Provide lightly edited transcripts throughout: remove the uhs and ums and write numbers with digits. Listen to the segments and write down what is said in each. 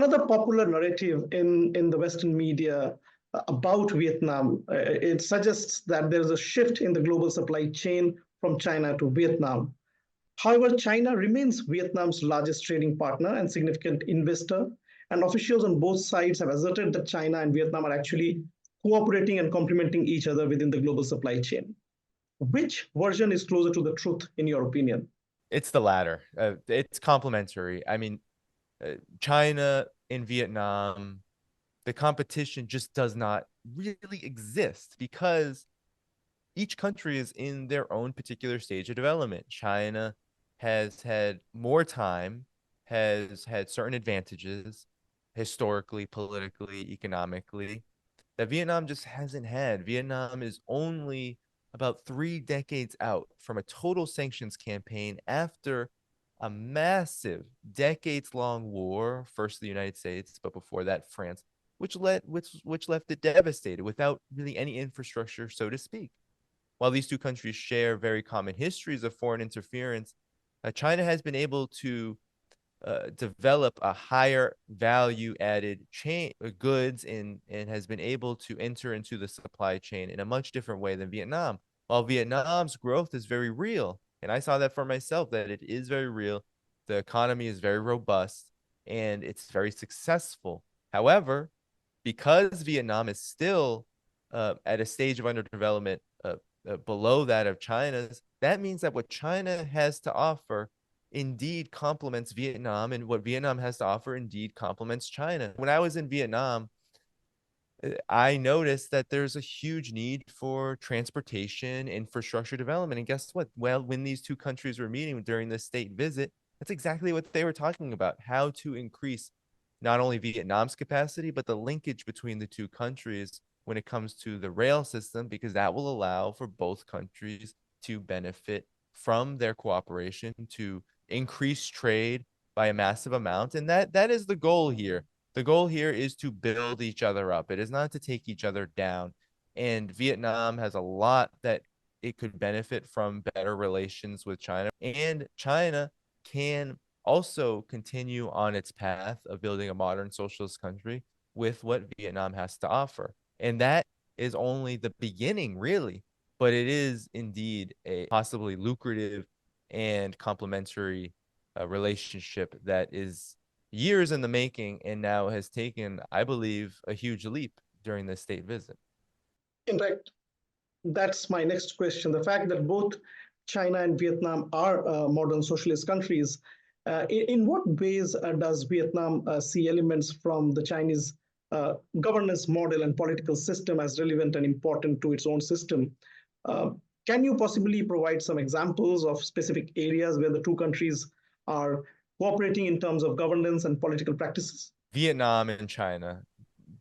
Another popular narrative in the Western media about Vietnam, it suggests that there is a shift in the global supply chain from China to Vietnam. However, China remains Vietnam's largest trading partner and significant investor, and officials on both sides have asserted that China and Vietnam are actually cooperating and complementing each other within the global supply chain. Which version is closer to the truth, in your opinion? It's the latter. It's complementary. China and Vietnam, the competition just does not really exist because each country is in their own particular stage of development. China has had more time, has had certain advantages historically, politically, economically, that Vietnam just hasn't had. Vietnam is only about 3 decades out from a total sanctions campaign after a massive decades-long war, first the United States, but before that France, which left it devastated without really any infrastructure, so to speak. While these two countries share very common histories of foreign interference, China has been able to develop a higher value added chain goods and has been able to enter into the supply chain in a much different way than Vietnam. While Vietnam's growth is very real, and I saw that for myself, that it is very real. The economy is very robust and it's very successful. However, because Vietnam is still at a stage of underdevelopment below that of China's, that means that what China has to offer indeed complements Vietnam, and what Vietnam has to offer indeed complements China. When I was in Vietnam, I noticed that there's a huge need for transportation, infrastructure development. And guess what? Well, when these two countries were meeting during this state visit, that's exactly what they were talking about, how to increase not only Vietnam's capacity, but the linkage between the two countries when it comes to the rail system, because that will allow for both countries to benefit from their cooperation, to increase trade by a massive amount. And that is the goal here. The goal here is to build each other up. It is not to take each other down. And Vietnam has a lot that it could benefit from better relations with China. And China can also continue on its path of building a modern socialist country with what Vietnam has to offer. And that is only the beginning, really. But it is indeed a possibly lucrative and complementary relationship that is years in the making and now has taken, I believe, a huge leap during this state visit. In fact, that's my next question. The fact that both China and Vietnam are modern socialist countries, in what ways does Vietnam see elements from the Chinese governance model and political system as relevant and important to its own system? Uh, can you possibly provide some examples of specific areas where the two countries are cooperating in terms of governance and political practices? Vietnam and China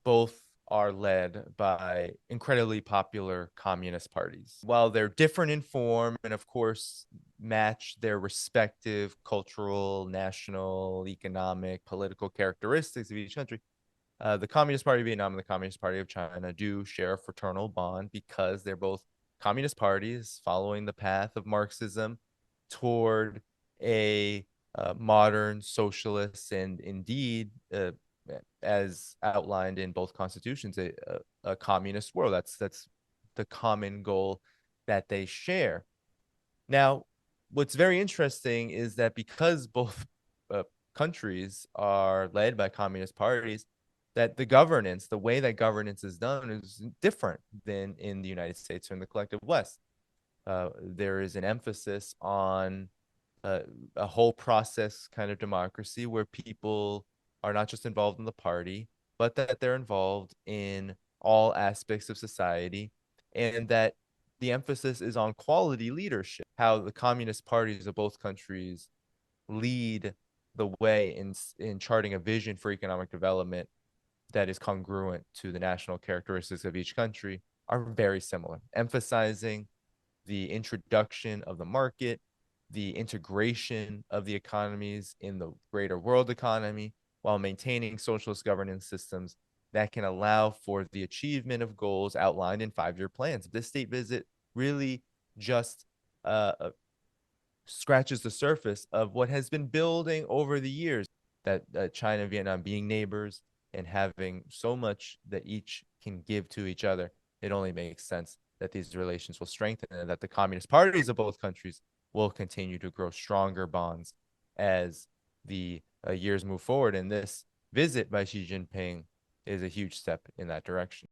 both are led by incredibly popular communist parties. While they're different in form and, of course, match their respective cultural, national, economic, political characteristics of each country, the Communist Party of Vietnam and the Communist Party of China do share a fraternal bond because they're both communist parties following the path of Marxism toward a modern socialist and indeed as outlined in both constitutions, a communist world. That's the common goal that they share. Now, what's very interesting is that because both countries are led by communist parties, that the governance, the way that governance is done, is different than in the United States or in the collective West. There is an emphasis on a whole process kind of democracy where people are not just involved in the party, but that they're involved in all aspects of society, and that the emphasis is on quality leadership, how the communist parties of both countries lead the way in charting a vision for economic development that is congruent to the national characteristics of each country are very similar, emphasizing the introduction of the market, the integration of the economies in the greater world economy, while maintaining socialist governance systems that can allow for the achievement of goals outlined in 5-year plans. This state visit really just scratches the surface of what has been building over the years. that China and Vietnam being neighbors and having so much that each can give to each other, it only makes sense that these relations will strengthen and that the communist parties of both countries will continue to grow stronger bonds as the years move forward. And this visit by Xi Jinping is a huge step in that direction.